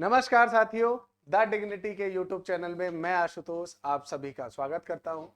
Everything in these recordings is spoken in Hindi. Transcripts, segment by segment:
नमस्कार साथियों, द डिग्निटी के YouTube चैनल में मैं आशुतोष आप सभी का स्वागत करता हूं।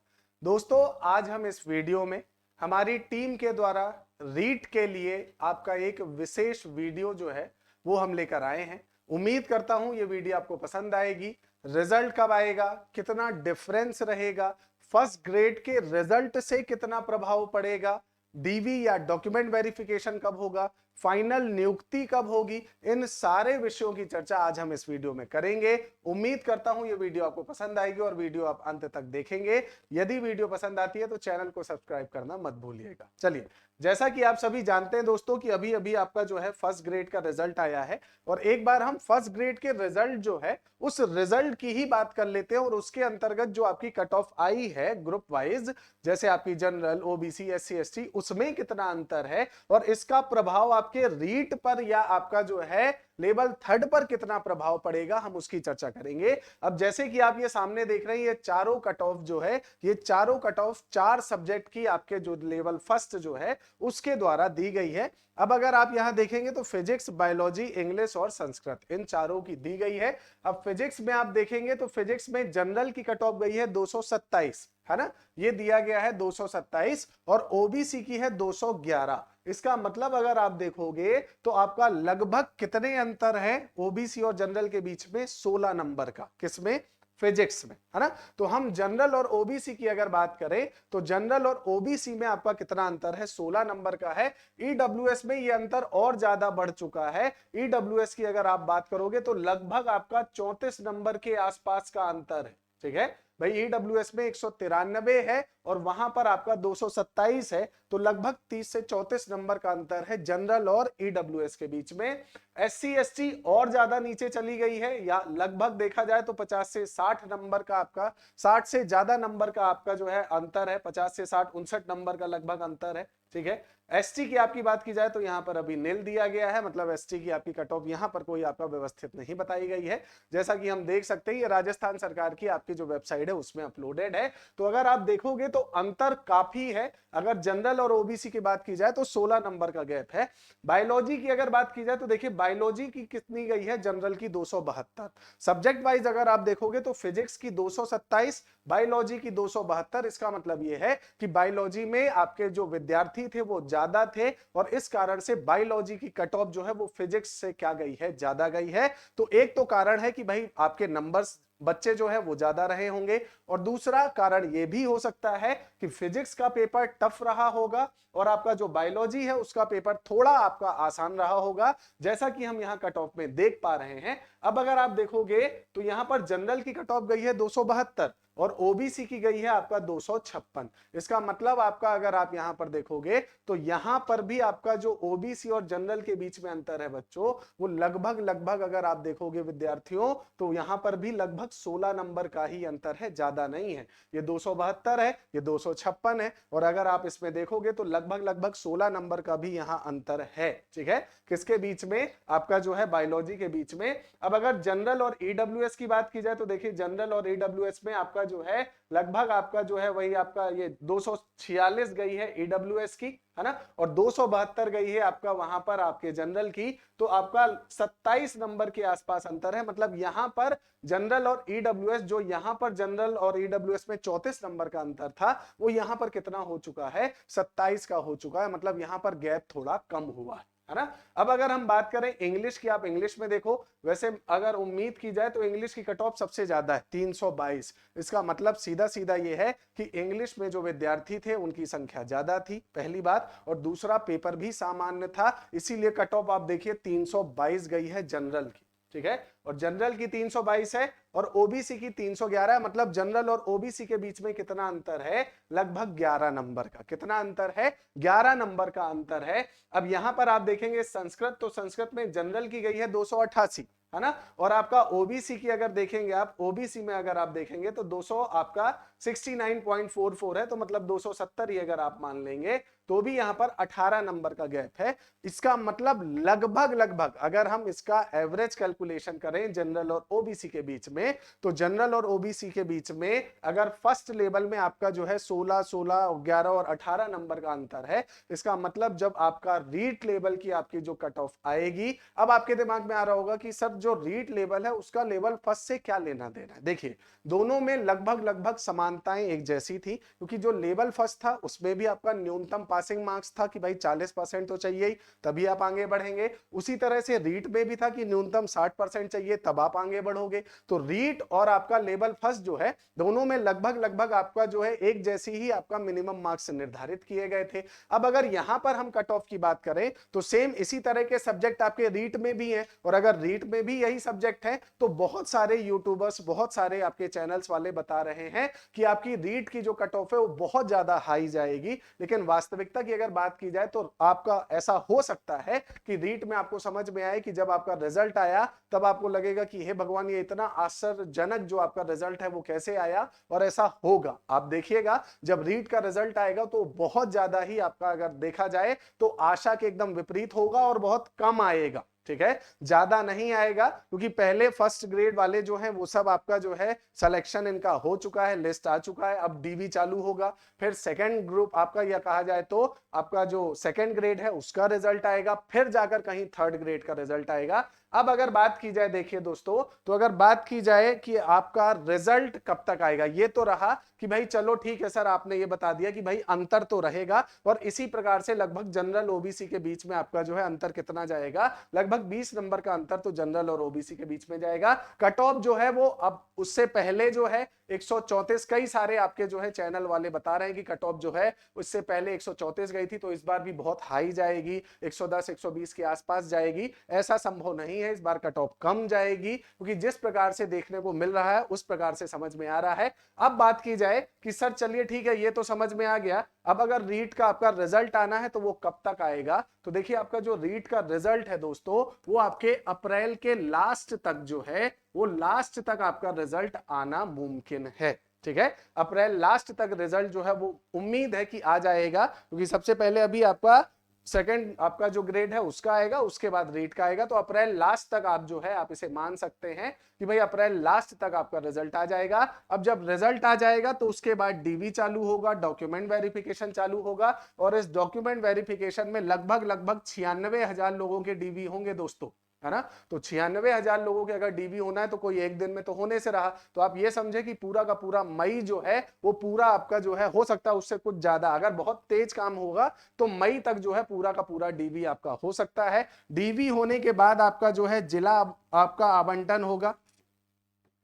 दोस्तों, आज हम इस वीडियो में हमारी टीम के द्वारा रीट के लिए आपका एक विशेष वीडियो जो है वो हम लेकर आए हैं। उम्मीद करता हूं ये वीडियो आपको पसंद आएगी। रिजल्ट कब आएगा, कितना डिफरेंस रहेगा, फर्स्ट ग्रेड के रिजल्ट से कितना प्रभाव पड़ेगा, डीवी या डॉक्यूमेंट वेरिफिकेशन कब होगा, फाइनल नियुक्ति कब होगी, इन सारे विषयों की चर्चा आज हम इस वीडियो में करेंगे। उम्मीद करता हूं ये वीडियो आपको पसंद आएगी और वीडियो आप अंत तक देखेंगे। यदि वीडियो पसंद आती है तो चैनल को सब्सक्राइब करना मत भूलिएगा। चलिए, जैसा कि आप सभी जानते हैं दोस्तों कि अभी अभी आपका जो है फर्स्ट ग्रेड का रिजल्ट आया है और एक बार हम फर्स्ट ग्रेड के रिजल्ट जो है उस रिजल्ट की ही बात कर लेते हैं और उसके अंतर्गत जो आपकी कट ऑफ आई है ग्रुप वाइज, जैसे आपकी जनरल, ओबीसी, एससी, एसटी, उसमें कितना अंतर है और इसका प्रभाव आपके रीट पर या आपका जो है लेवल थर्ड पर कितना प्रभाव पड़ेगा, हम उसकी चर्चा करेंगे। अब जैसे कि आप ये सामने देख रहे हैं, ये चारों कट ऑफ जो है, ये चारों कट ऑफ चार सब्जेक्ट की आपके जो लेवल फर्स्ट जो है उसके द्वारा दी गई है। अब अगर आप यहां देखेंगे तो फिजिक्स, बायोलॉजी, इंग्लिश और संस्कृत, इन चारों की दी गई है। अब फिजिक्स में आप देखेंगे तो फिजिक्स में जनरल की कट ऑफ गई है 227, है ना, ये दिया गया है 227 और ओबीसी की है 211। इसका मतलब अगर आप देखोगे तो आपका लगभग कितने अंतर है ओबीसी और जनरल के बीच में, 16 नंबर का। किसमें? फिजिक्स में, है ना। तो हम जनरल और ओबीसी की अगर बात करें तो जनरल और ओबीसी में आपका कितना अंतर है, 16 नंबर का है। ईडब्ल्यूएस में ये अंतर और ज्यादा बढ़ चुका है। ईडब्ल्यूएस की अगर आप बात करोगे तो लगभग आपका 34 नंबर के आसपास का अंतर है। ठीक है भाई, ईडब्ल्यूएस में 193 है और वहां पर आपका 227 है, तो लगभग 30 से 34 नंबर का अंतर है जनरल और ईडब्ल्यूएस के बीच में। एससी एसटी और ज्यादा नीचे चली गई है, या लगभग देखा जाए तो 50 से 60 नंबर का आपका, 60 से ज्यादा नंबर का आपका जो है अंतर है। 50 से 60, 59 नंबर का लगभग अंतर है। ठीक है, एसटी की आपकी बात की जाए तो यहां पर अभी नील दिया गया है, मतलब एसटी की आपकी कट ऑफ यहां पर कोई आपका व्यवस्थित नहीं बताई गई है। जैसा कि हम देख सकते हैं ये राजस्थान सरकार की आपकी जो वेबसाइट है उसमें अपलोडेड है। तो अगर आप देखोगे तो अंतर काफी है। अगर जनरल और ओबीसी की बात की जाए तो 16 नंबर का गैप है। बायोलॉजी की अगर बात की जाए तो देखिए बायोलॉजी की कितनी गई है, जनरल की 272। सब्जेक्ट वाइज अगर आप देखोगे तो फिजिक्स की 227, बायोलॉजी की 272। इसका मतलब यह है कि बायोलॉजी में आपके जो विद्यार्थी थे वो ज्यादा थे और इस कारण से बायोलॉजी की कट ऑफ जो है वो फिजिक्स से क्या गई है, ज्यादा गई है। तो एक तो कारण है कि भाई आपके नंबर्स बच्चे जो है वो ज्यादा रहे होंगे, और दूसरा कारण ये भी हो सकता है कि फिजिक्स का पेपर टफ रहा होगा और आपका जो बायोलॉजी है उसका पेपर थोड़ा आपका आसान रहा होगा, जैसा कि हम यहां कट ऑफ में देख पा रहे हैं। अब अगर आप देखोगे तो यहां पर जनरल की कट ऑफ गई है 272 और ओबीसी की गई है आपका 256। इसका मतलब आपका अगर आप यहां पर देखोगे तो यहां पर भी आपका जो ओबीसी और जनरल के बीच में अंतर है बच्चों, वो लगभग अगर आप देखोगे विद्यार्थियों तो यहां पर भी लगभग 16 नंबर का ही अंतर है, ज्यादा नहीं है। ये 272 है, ये 256 है, और अगर आप इसमें देखोगे तो लगभग 16 नंबर का भी यहां अंतर है। ठीक है, किसके बीच में? आपका जो है बायोलॉजी के बीच में। अब अगर जनरल और ईडब्ल्यूएस की बात की जाए तो देखिए जनरल और ईडब्ल्यूएस में आपका जो है लगभग आपका जो है वही आपका ये 246 गई है ईडब्ल्यूएस की, है ना, और 272 गई है आपका वहां पर आपके जनरल की। तो आपका 27 नंबर के आसपास अंतर है। मतलब यहां पर जनरल और ईडब्ल्यूएस, जो यहां पर जनरल और ईडब्ल्यूएस में 34 नंबर का अंतर था, वो यहां पर कितना हो चुका है, 27 का हो चुका है। मतलब यहां पर गैप थोड़ा कम हुआ है ना। अब अगर हम बात करें इंग्लिश की, आप इंग्लिश में देखो, वैसे अगर उम्मीद की जाए तो इंग्लिश की कट ऑफ सबसे ज्यादा है 322। इसका मतलब सीधा सीधा ये है कि इंग्लिश में जो विद्यार्थी थे उनकी संख्या ज्यादा थी, पहली बात, और दूसरा पेपर भी सामान्य था, इसीलिए कट ऑफ आप देखिए 322 गई है जनरल की। ठीक है, और जनरल की 322 है और ओबीसी की 311 है। मतलब जनरल और ओबीसी के बीच में कितना अंतर है, लगभग 11 नंबर का। कितना अंतर है, 11 नंबर का अंतर है। अब यहां पर आप देखेंगे संस्कृत, तो संस्कृत में जनरल की गई है 288, है ना, और आपका ओबीसी की अगर देखेंगे आप, ओबीसी में अगर आप देखेंगे तो 200 आपका 69.44 है, तो मतलब 270 ही अगर आप मान लेंगे तो भी यहां पर 18 नंबर का गैप है। इसका मतलब लगभग अगर हम इसका एवरेज कैलकुलेशन करें जनरल और ओबीसी के बीच में, करें तो जनरल और ओबीसी के बीच में अगर फर्स्ट लेवल में आपका जो है 16, 16, 11 और 18 नंबर का अंतर है, इसका मतलब जब आपका रीट लेवल की आपकी जो कट ऑफ आएगी, अब आपके दिमाग में आ रहा होगा कि सर जो रीट लेवल है उसका लेवल फर्स्ट से क्या लेना देना है। देखिए दोनों में लगभग लगभग समानताएं एक जैसी थी, क्योंकि जो लेवल फर्स्ट था उसमें भी आपका न्यूनतम पासिंग मार्क्स था कि भाई 40% तो चाहिए ही, तभी आप आगे बढ़ेंगे। उसी तरह से रीट में भी था कि न्यूनतम 60% चाहिए तब आप आगे बढ़ोगे। तो रीट और आपका लेवल फर्स्ट जो है दोनों में लगभग लगभग आपका जो है एक जैसी ही आपका मिनिमम मार्क्स निर्धारित किए गए थे। अब अगर यहां पर हम कट ऑफ की बात करें तो सेम इसी तरह के सब्जेक्ट आपके रीट में भी हैं, और अगर रीट में भी यही सब्जेक्ट है तो बहुत सारे यूट्यूबर्स, बहुत सारे आपके चैनल्स वाले बता रहे हैं कि आपकी रीट की जो कट ऑफ है वो बहुत ज्यादा हाई जाएगी। लेकिन वास्तविकता की अगर बात की जाए तो आपका ऐसा हो सकता है कि रीट में आपको समझ में आए कि जब आपका रिजल्ट आया तब आपको लगेगा कि हे भगवान ये इतना आश्चर्यजनक जो आपका रिजल्ट है वो कैसे आया, और ऐसा होगा। आप देखिएगा जब रीट का रिजल्ट आएगा तो बहुत ज्यादा ही आपका अगर देखा जाए तो आशा के एकदम विपरीत होगा और बहुत कम आएगा। ठीक है, ज्यादा नहीं आएगा, क्योंकि पहले फर्स्ट ग्रेड वाले जो हैं वो सब आपका जो है सिलेक्शन इनका हो चुका है, लिस्ट आ चुका है, अब डीवी चालू होगा। फिर सेकंड ग्रुप आपका यह कहा जाए तो आपका जो सेकंड ग्रेड है उसका रिजल्ट आएगा, फिर जाकर कहीं थर्ड ग्रेड का रिजल्ट आएगा। अब अगर बात की जाए देखिए दोस्तों, तो अगर बात की जाए कि आपका रिजल्ट कब तक आएगा, ये तो रहा कि भाई चलो ठीक है सर आपने ये बता दिया कि भाई अंतर तो रहेगा, और इसी प्रकार से लगभग जनरल ओबीसी के बीच में आपका जो है अंतर कितना जाएगा, लगभग 20 नंबर का अंतर तो जनरल और ओबीसी के बीच में जाएगा। कट ऑफ जो है वो अब उससे पहले जो है 134, कई सारे आपके जो है चैनल वाले बता रहे हैं कि कट ऑफ जो है उससे पहले 134 गई थी, तो इस बार भी बहुत हाई जाएगी, 110, 120 के आसपास जाएगी। ऐसा संभव नहीं है, इस बार कट ऑफ कम जाएगी, क्योंकि जिस प्रकार से देखने को मिल रहा है उस प्रकार से समझ में आ रहा है। अब बात की जाए कि सर चलिए ठीक है ये तो समझ में आ गया, अब अगर रीट का आपका रिजल्ट आना है तो वो कब तक आएगा, तो देखिए आपका जो रीट का रिजल्ट है दोस्तों वो आपके अप्रैल के लास्ट तक जो है वो लास्ट तक आपका रिजल्ट आना मुमकिन है। ठीक है, अप्रैल लास्ट तक रिजल्ट जो है वो उम्मीद है कि आ जाएगा, क्योंकि सबसे पहले अभी आपका सेकंड आपका जो ग्रेड है उसका आएगा, उसके बाद रीट का आएगा। तो अप्रैल लास्ट तक आप जो है आप इसे मान सकते हैं कि भाई अप्रैल लास्ट तक आपका रिजल्ट आ जाएगा। अब जब रिजल्ट आ जाएगा तो उसके बाद डीवी चालू होगा, डॉक्यूमेंट वेरिफिकेशन चालू होगा, और इस डॉक्यूमेंट वेरिफिकेशन में लगभग लगभग 96,000 लोगों के डीवी होंगे दोस्तों, है ना। तो 96,000 लोगों के अगर डीबी होना है तो कोई एक दिन में तो होने से रहा, तो आप ये समझे कि पूरा का पूरा मई जो है वो पूरा आपका जो है हो सकता है उससे कुछ ज्यादा, अगर बहुत तेज काम होगा तो मई तक जो है पूरा का पूरा डीबी आपका हो सकता है। डीबी होने के बाद आपका जो है जिला आपका आवंटन होगा,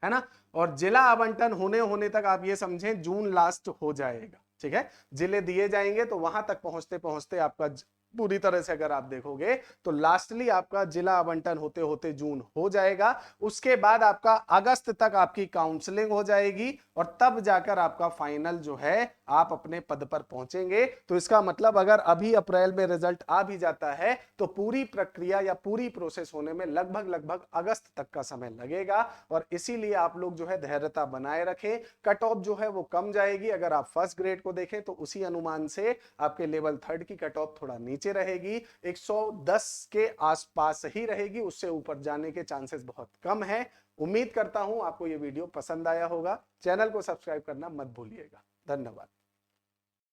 है ना, और जिला आवंटन होने होने तक आप ये समझें जून लास्ट हो जाएगा। ठीक है, जिले दिए जाएंगे तो वहां तक पहुंचते पहुंचते आपका पूरी तरह से अगर आप देखोगे तो लास्टली आपका जिला आवंटन होते होते जून हो जाएगा। उसके बाद आपका अगस्त तक आपकी काउंसलिंग हो जाएगी, और तब जाकर आपका फाइनल जो है आप अपने पद पर पहुंचेंगे। तो इसका मतलब अगर अभी अप्रैल में रिजल्ट आ भी जाता है तो पूरी प्रक्रिया या पूरी प्रोसेस होने में लगभग लगभग अगस्त तक का समय लगेगा, और इसीलिए आप लोग जो है धैर्यता बनाए रखें। कट ऑफ जो है वो कम जाएगी, अगर आप फर्स्ट ग्रेड को देखें तो उसी अनुमान से आपके लेवल थर्ड की कट ऑफ थोड़ा नीचे रहेगी, 110 के आसपास ही रहेगी, उससे ऊपर जाने के चांसेस बहुत कम है। उम्मीद करता हूं आपको ये वीडियो पसंद आया होगा। चैनल को सब्सक्राइब करना मत भूलिएगा। धन्यवाद।